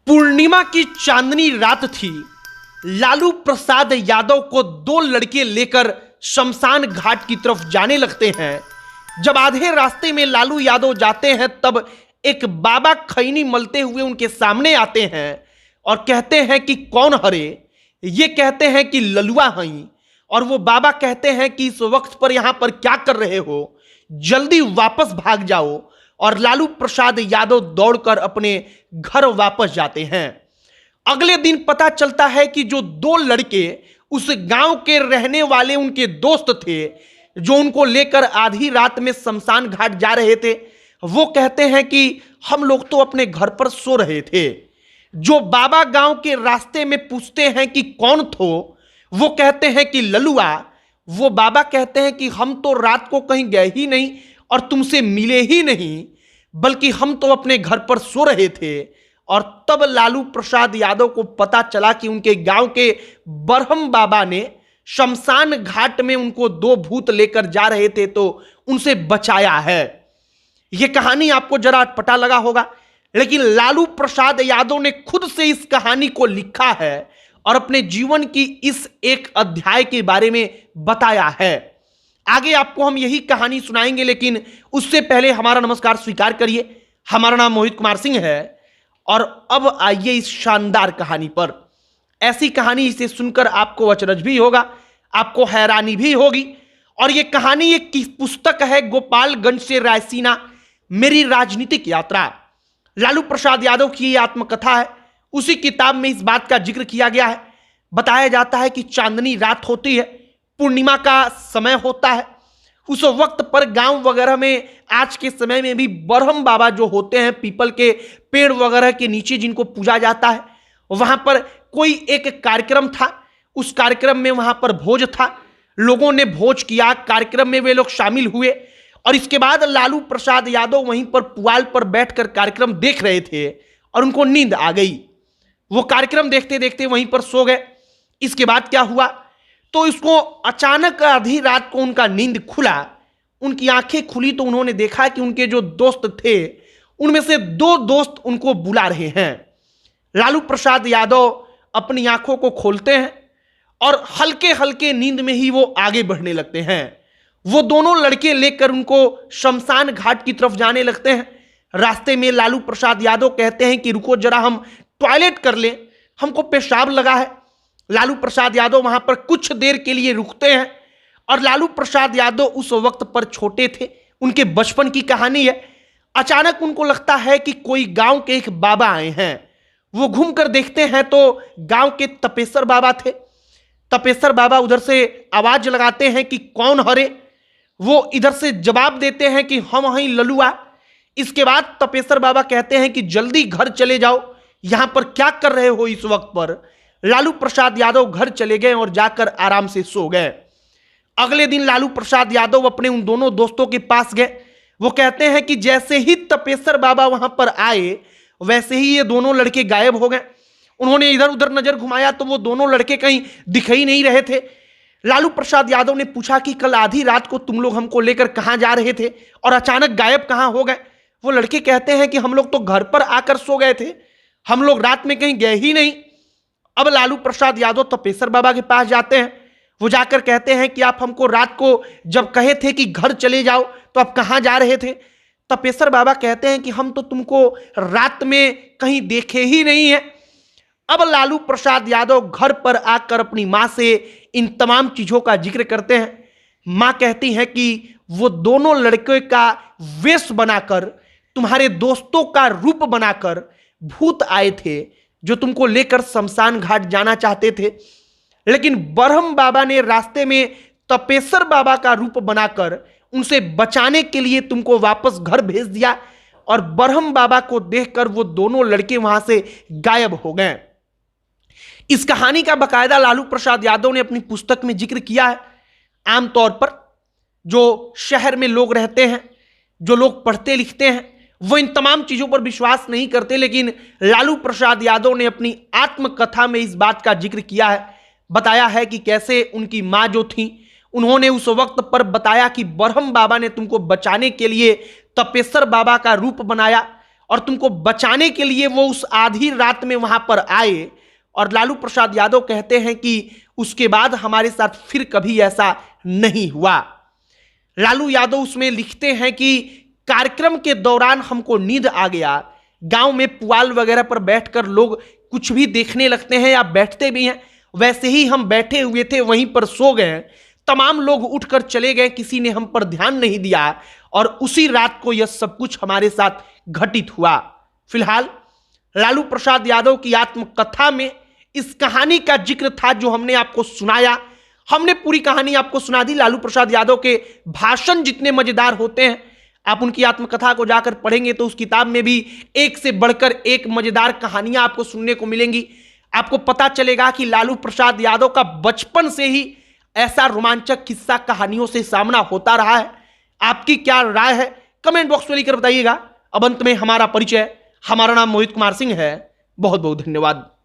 पूर्णिमा की चांदनी रात थी। लालू प्रसाद यादव को दो लड़के लेकर शमशान घाट की तरफ जाने लगते हैं। जब आधे रास्ते में लालू यादव जाते हैं तब एक बाबा खैनी मलते हुए उनके सामने आते हैं और कहते हैं कि कौन हरे। ये कहते हैं कि ललुआ हई और वो बाबा कहते हैं कि इस वक्त पर यहां पर क्या कर रहे हो, जल्दी वापस भाग जाओ। और लालू प्रसाद यादव दौड़कर अपने घर वापस जाते हैं। अगले दिन पता चलता है कि जो दो लड़के उस गांव के रहने वाले उनके दोस्त थे, जो उनको लेकर आधी रात में शमशान घाट जा रहे थे, वो कहते हैं कि हम लोग तो अपने घर पर सो रहे थे। जो बाबा गांव के रास्ते में पूछते हैं कि कौन थो, वो कहते हैं कि ललुआ। वो बाबा कहते हैं कि हम तो रात को कहीं गए ही नहीं और तुमसे मिले ही नहीं, बल्कि हम तो अपने घर पर सो रहे थे। और तब लालू प्रसाद यादव को पता चला कि उनके गांव के बरहम बाबा ने शमशान घाट में उनको दो भूत लेकर जा रहे थे तो उनसे बचाया है। यह कहानी आपको जरा अटपटा लगा होगा, लेकिन लालू प्रसाद यादव ने खुद से इस कहानी को लिखा है और अपने जीवन की इस एक अध्याय के बारे में बताया है। आगे आपको हम यही कहानी सुनाएंगे, लेकिन उससे पहले हमारा नमस्कार स्वीकार करिए। हमारा नाम मोहित कुमार सिंह है और अब आइए इस शानदार कहानी पर। ऐसी कहानी इसे सुनकर आपको अचरज भी होगा, आपको हैरानी भी होगी। और यह कहानी एक पुस्तक है, गोपालगंज से रायसीना, मेरी राजनीतिक यात्रा। लालू प्रसाद यादव की यह आत्मकथा है। उसी किताब में इस बात का जिक्र किया गया है। बताया जाता है कि चांदनी रात होती है, पूर्णिमा का समय होता है। उस वक्त पर गांव वगैरह में आज के समय में भी बरहम बाबा जो होते हैं, पीपल के पेड़ वगैरह के नीचे जिनको पूजा जाता है, वहां पर कोई एक कार्यक्रम था। उस कार्यक्रम में वहां पर भोज था, लोगों ने भोज किया, कार्यक्रम में वे लोग शामिल हुए और इसके बाद लालू प्रसाद यादव वहीं पर पुआल पर बैठकर कार्यक्रम देख रहे थे और उनको नींद आ गई। वो कार्यक्रम देखते देखते वहीं पर सो गए। इसके बाद क्या हुआ, तो इसको अचानक आधी रात को उनका नींद खुला। उनकी आंखें खुली तो उन्होंने देखा कि उनके जो दोस्त थे उनमें से दो दोस्त उनको बुला रहे हैं। लालू प्रसाद यादव अपनी आंखों को खोलते हैं और हल्के हल्के नींद में ही वो आगे बढ़ने लगते हैं। वो दोनों लड़के लेकर उनको शमशान घाट की तरफ जाने लगते हैं। रास्ते में लालू प्रसाद यादव कहते हैं कि रुको जरा, हम टॉयलेट कर लें, हमको पेशाब लगा है। लालू प्रसाद यादव वहां पर कुछ देर के लिए रुकते हैं और लालू प्रसाद यादव उस वक्त पर छोटे थे, उनके बचपन की कहानी है। अचानक उनको लगता है कि कोई गांव के एक बाबा आए हैं। वो घूमकर देखते हैं तो गांव के तपेश्वर बाबा थे। तपेश्वर बाबा उधर से आवाज लगाते हैं कि कौन हरे। वो इधर से जवाब देते हैं कि हम हई ललुआ। इसके बाद तपेश्वर बाबा कहते हैं कि जल्दी घर चले जाओ, यहां पर क्या कर रहे हो इस वक्त पर। लालू प्रसाद यादव घर चले गए और जाकर आराम से सो गए। अगले दिन लालू प्रसाद यादव अपने उन दोनों दोस्तों के पास गए। वो कहते हैं कि जैसे ही तपेश्वर बाबा वहां पर आए वैसे ही ये दोनों लड़के गायब हो गए। उन्होंने इधर उधर नजर घुमाया तो वो दोनों लड़के कहीं दिख ही नहीं रहे थे। लालू प्रसाद यादव ने पूछा कि कल आधी रात को तुम लोग हमको लेकर कहां जा रहे थे और अचानक गायब कहां हो गए। वो लड़के कहते हैं कि हम लोग तो घर पर आकर सो गए थे, हम लोग रात में कहीं गए ही नहीं। अब लालू प्रसाद यादव तपेश्वर बाबा के पास जाते हैं। वो जाकर कहते हैं कि आप हमको रात को जब कहे थे कि घर चले जाओ तो आप कहां जा रहे थे। तपेश्वर बाबा कहते हैं कि हम तो तुमको रात में कहीं देखे ही नहीं है। अब लालू प्रसाद यादव घर पर आकर अपनी मां से इन तमाम चीजों का जिक्र करते हैं। मां कहती हैं कि वो दोनों लड़के का वेश बनाकर, तुम्हारे दोस्तों का रूप बनाकर भूत आए थे जो तुमको लेकर शमशान घाट जाना चाहते थे, लेकिन बरहम बाबा ने रास्ते में तपेश्वर बाबा का रूप बनाकर उनसे बचाने के लिए तुमको वापस घर भेज दिया। और बरहम बाबा को देखकर वो दोनों लड़के वहां से गायब हो गए। इस कहानी का बकायदा लालू प्रसाद यादव ने अपनी पुस्तक में जिक्र किया है। आमतौर पर जो शहर में लोग रहते हैं, जो लोग पढ़ते लिखते हैं, वो इन तमाम चीजों पर विश्वास नहीं करते, लेकिन लालू प्रसाद यादव ने अपनी आत्मकथा में इस बात का जिक्र किया है। बताया है कि कैसे उनकी मां जो थी, उन्होंने उस वक्त पर बताया कि बरहम बाबा ने तुमको बचाने के लिए तपेश्वर बाबा का रूप बनाया और तुमको बचाने के लिए वो उस आधी रात में वहां पर आए। और लालू प्रसाद यादव कहते हैं कि उसके बाद हमारे साथ फिर कभी ऐसा नहीं हुआ। लालू यादव उसमें लिखते हैं कि कार्यक्रम के दौरान हमको नींद आ गया। गांव में पुआल वगैरह पर बैठकर लोग कुछ भी देखने लगते हैं या बैठते भी हैं, वैसे ही हम बैठे हुए थे, वहीं पर सो गए। तमाम लोग उठकर चले गए, किसी ने हम पर ध्यान नहीं दिया और उसी रात को यह सब कुछ हमारे साथ घटित हुआ। फिलहाल लालू प्रसाद यादव की आत्मकथा में इस कहानी का जिक्र था जो हमने आपको सुनाया। हमने पूरी कहानी आपको सुना दी। लालू प्रसाद यादव के भाषण जितने मजेदार होते हैं, आप उनकी आत्मकथा को जाकर पढ़ेंगे तो उस किताब में भी एक से बढ़कर एक मजेदार कहानियां आपको सुनने को मिलेंगी। आपको पता चलेगा कि लालू प्रसाद यादव का बचपन से ही ऐसा रोमांचक किस्सा कहानियों से सामना होता रहा है। आपकी क्या राय है कमेंट बॉक्स में लिखकर बताइएगा। अब अंत में हमारा परिचय, हमारा नाम मोहित कुमार सिंह है। बहुत बहुत धन्यवाद।